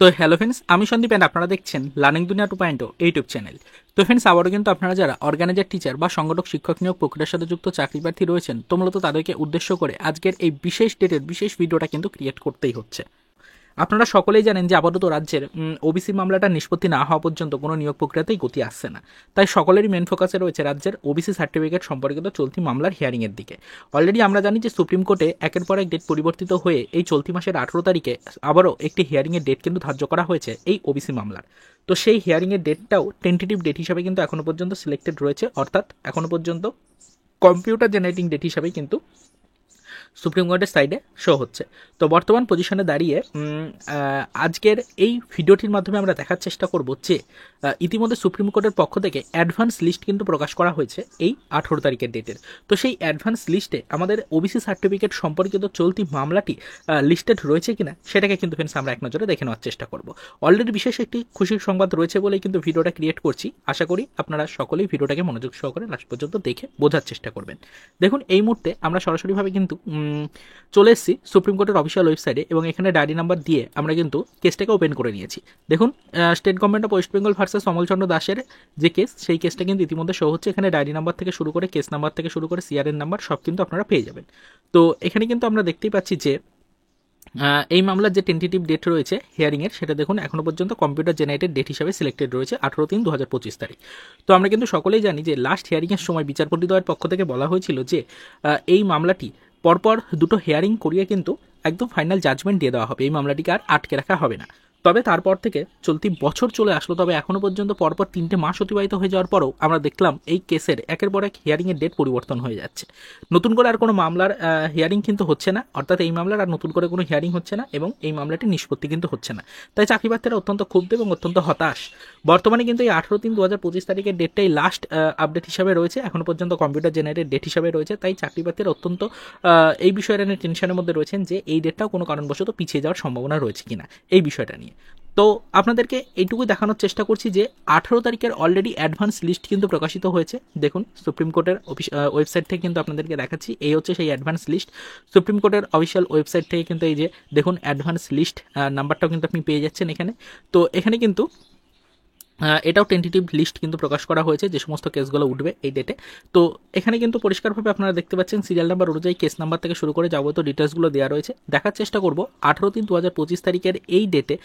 তো hello friends, আমি Sandeep and আপনারা দেখছেন লার্নিং দুনিয়া 2.0 ইউটিউব চ্যানেল। তো ফ্রেন্ডস, আবারও কিন্তু আপনারা যারা অর্গানাইজার টিচার বা সংগঠক শিক্ষক নিয়োগ প্রক্রিয়ার সাথে যুক্ত চাকরি প্রার্থী রয়েছেন, তো মূলত তাদেরকে উদ্দেশ্য করে আজকের এই বিশেষ ডেটের বিশেষ ভিডিওটা কিন্তু ক্রিয়েট করতেই হচ্ছে। আপনারা সকলেই জানেন যে আপাতত রাজ্যের ওবিসি মামলাটা নিষ্পত্তি না হওয়া পর্যন্ত কোনো নিয়োগ প্রক্রিয়াতেই গতি আসছে না। তাই সকলেরই মেন ফোকাসে রয়েছে রাজ্যের ওবিসি সার্টিফিকেট সম্পর্কিত চলতি মামলার হিয়ারিংয়ের দিকে। অলরেডি আমরা জানি যে সুপ্রিম কোর্টে একের পর এক ডেট পরিবর্তিত হয়ে এই চলতি মাসের 18 তারিখে আবারও একটি হিয়ারিংয়ের ডেট কিন্তু ধার্য করা হয়েছে এই ওবিসি মামলার। তো সেই হিয়ারিংয়ের ডেটটাও টেন্টেটিভ ডেট হিসাবে কিন্তু এখনো পর্যন্ত সিলেক্টেড রয়েছে, অর্থাৎ এখনো পর্যন্ত কম্পিউটার জেনারেটিং ডেট হিসাবেই কিন্তু সুপ্রিম কোর্টের সাইডে শো হচ্ছে। তো বর্তমান পজিশনে দাঁড়িয়ে আজকের এই ভিডিওটির মাধ্যমে আমরা দেখার চেষ্টা করব যে ইতিমধ্যে সুপ্রিম কোর্টের পক্ষ থেকে অ্যাডভান্স লিস্ট কিন্তু প্রকাশ করা হয়েছে এই 18 তারিখের ডেটের। তো সেই অ্যাডভান্স লিস্টে আমাদের ওবিসি সার্টিফিকেট সম্পর্কিত চলতি মামলাটি লিস্টেড রয়েছে কিনা সেটাকে কিন্তু ফ্রেন্ডস আমরা এক নজরে দেখে নেওয়ার চেষ্টা করব। অলরেডি বিশেষ একটি খুশির সংবাদ রয়েছে বলেই কিন্তু ভিডিওটা ক্রিয়েট করছি। আশা করি আপনারা সকলেই ভিডিওটাকে মনোযোগ সহকারে লাস্ট পর্যন্ত দেখে বোঝার চেষ্টা করবেন। দেখুন, এই মুহূর্তে আমরা সরাসরিভাবে কিন্তু চলে এসেছি সুপ্রিম কোর্টের অফিসিয়াল ওয়েবসাইটে এবং এখানে ডায়েরি নাম্বার দিয়ে আমরা কিন্তু কেসটাকে ওপেন করে নিয়েছি। দেখুন, state government of West Bengal versus Amalchandra দাসের যে কেস, সেই কেসটা কিন্তু ইতিমধ্যে শো হচ্ছে। এখানে ডায়েরি নাম্বার থেকে শুরু করে কেস নাম্বার থেকে শুরু করে সিআরএন নাম্বার সব কিন্তু আপনারা পেয়ে যাবেন। তো এখানে কিন্তু আমরা দেখতেই পাচ্ছি যে এই মামলার যে টেন্টেটিভ ডেট রয়েছে হিয়ারিংয়ের, সেটা দেখুন এখনো পর্যন্ত কম্পিউটার জেনারেটেড ডেট হিসাবে সিলেক্টেড রয়েছে 18/3/2025 তারিখ। তো আমরা কিন্তু সকলেই জানি যে লাস্ট হিয়ারিংয়ের সময় বিচারপতিদ্বয়ের পক্ষ থেকে বলা হয়েছিল যে এই মামলাটি পরপর দুটো হিয়ারিং করিয়ে কিন্তু একদম ফাইনাল জাজমেন্ট দিয়ে দেওয়া হবে, এই মামলাটিকে আর আটকে রাখা হবে না। তবে তারপর থেকে চলতি বছর চলে আসলো, তবে এখনো পর্যন্ত পরপর 3টে মাস অতিবাহিত হয়ে যাওয়ার পরও আমরা দেখলাম এই কেসের একের পর এক হিয়ারিংয়ের ডেট পরিবর্তন হয়ে যাচ্ছে। নতুন করে আর কোনো মামলার হিয়ারিং কিন্তু হচ্ছে না, অর্থাৎ এই মামলার আর নতুন করে কোনো হিয়ারিং হচ্ছে না এবং এই মামলাটি নিষ্পত্তি কিন্তু হচ্ছে না। তাই চাকরি প্রার্থীরা অত্যন্ত ক্ষুব্ধ এবং অত্যন্ত হতাশ। বর্তমানে কিন্তু এই 18/3/2025 তারিখের ডেটটাই লাস্ট আপডেট হিসাবে রয়েছে, এখনো পর্যন্ত কম্পিউটার জেনারেটেড ডেট হিসাবে রয়েছে। তাই চাকরি প্রার্থীরা অত্যন্ত এই বিষয়টা নিয়ে টেনশনের মধ্যে রয়েছেন যে এই ডেটটাও কোনো কারণবশত পিছিয়ে যাওয়ার সম্ভাবনা রয়েছে কিনা এই বিষয়টা নিয়ে। তো আপনাদেরকে এইটুকুই দেখানোর চেষ্টা করছি যে 18 তারিখের অলরেডি অ্যাডভান্স লিস্ট কিন্তু প্রকাশিত হয়েছে। দেখুন, সুপ্রিম কোর্টের ওয়েবসাইট থেকে কিন্তু আপনাদেরকে দেখাচ্ছি, এই হচ্ছে সেই অ্যাডভান্স লিস্ট। সুপ্রিম কোর্টের অফিসিয়াল ওয়েবসাইট থেকে কিন্তু এই যে দেখুন অ্যাডভান্স লিস্ট নাম্বারটাও কিন্তু আপনি পেয়ে যাচ্ছেন এখানে। তো এখানে কিন্তু এটাও টেন্টেটিভ লিস্ট কিন্তু প্রকাশ করা হয়েছে যে সমস্ত কেসগুলো উঠবে এই ডেটে। তো এখানে কিন্তু পরিষ্কারভাবে আপনারা দেখতে পাচ্ছেন সিরিয়াল নাম্বার অনুযায়ী কেস নাম্বার থেকে শুরু করে যাবতীয় ডিটেলসগুলো দেওয়া রয়েছে। দেখার চেষ্টা করব 18/3/2025 তারিখের এই ডেটে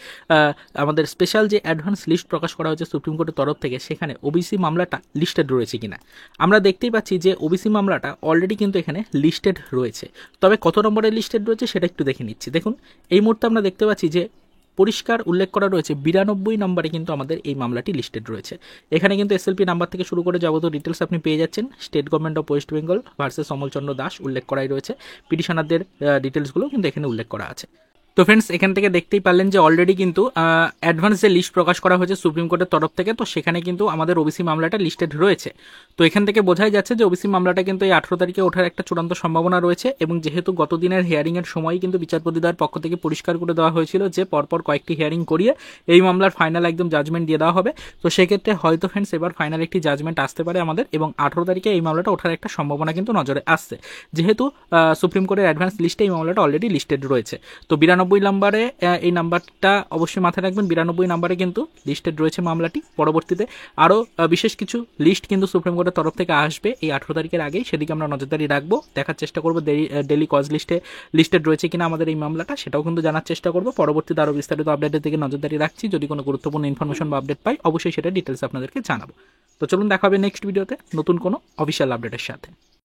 আমাদের স্পেশাল যে অ্যাডভান্স লিস্ট প্রকাশ করা হয়েছে সুপ্রিম কোর্টের তরফ থেকে, সেখানে ওবিসি মামলাটা লিস্টেড রয়েছে কিনা। আমরা দেখতেই পাচ্ছি যে ওবিসি মামলাটা অলরেডি কিন্তু এখানে লিস্টেড রয়েছে, তবে কত নম্বরে লিস্টেড রয়েছে সেটা একটু দেখে নিচ্ছি। দেখুন, এই মুহূর্তে আমরা দেখতে পাচ্ছি যে পরিষ্কার উল্লেখ করা রয়েছে 92 নম্বরে কিন্তু আমাদের এই মামলাটি লিস্টেড রয়েছে। এখানে কিন্তু এসএলপি নাম্বার থেকে শুরু করে যাবতীয় ডিটেলস আপনি পেয়ে যাচ্ছেন। State government of West Bengal versus Amalchandra Das উল্লেখ করাই রয়েছে। পিটিশনারদের ডিটেলসগুলো কিন্তু এখানে উল্লেখ করা আছে। তো ফ্রেন্ডস, এখান থেকে দেখতেই পারলেন যে অলরেডি কিন্তু অ্যাডভান্স যে লিস্ট প্রকাশ করা হয়েছে সুপ্রিম কোর্টের তরফ থেকে, তো সেখানে কিন্তু আমাদের ওবিসি মামলাটা লিস্টেড রয়েছে। তো এখান থেকে বোঝাই যাচ্ছে যে ওবিসি মামলাটা কিন্তু এই 18 তারিখে ওঠার একটা চূড়ান্ত সম্ভাবনা রয়েছে। এবং যেহেতু গত দিনের হিয়ারিংয়ের সময়ই কিন্তু বিচারপতিদ্বয়ের পক্ষ থেকে পরিষ্কার করে দেওয়া হয়েছিল যে পরপর কয়েকটি হিয়ারিং করিয়ে এই মামলার ফাইনাল একদম জাজমেন্ট দিয়ে দেওয়া হবে। তো সেক্ষেত্রে হয়তো ফ্রেন্ডস এবার ফাইনাল একটি জাজমেন্ট আসতে পারে আমাদের, এবং 18 তারিখে এই মামলাটা ওঠার একটা সম্ভাবনা কিন্তু নজরে আসছে, যেহেতু সুপ্রিম কোর্টের অ্যাডভান্স লিস্টে এই মামলাটা অলরেডি লিস্টেড রয়েছে। তো 92 নম্বরে এই নাম্বারটা অবশ্যই মাথায় রাখবেন, 92 নম্বরে কিন্তু লিস্টেড রয়েছে মামলাটি। পরবর্তীতে আরও বিশেষ কিছু লিস্ট কিন্তু সুপ্রিম কোর্টের তরফ থেকে আসবে এই 18 তারিখের আগেই, সেদিকে আমরা নজরদারি রাখবো। দেখার চেষ্টা করবো ডেলি কজ লিস্টে লিস্টেড রয়েছে কিনা আমাদের এই মামলাটা, সেটাও কিন্তু জানার চেষ্টা করবো। পরবর্তীতে আরও বিস্তারিত আপডেটের দিকে নজরদারি রাখছি। যদি কোনো গুরুত্বপূর্ণ ইনফরমেশন বা আপডেট পাই অবশ্যই সেটা ডিটেলস আপনাদেরকে জানাবো। তো চলুন দেখা হবে নেক্সট ভিডিওতে নতুন কোনো অফিসিয়াল আপডেটের সাথে।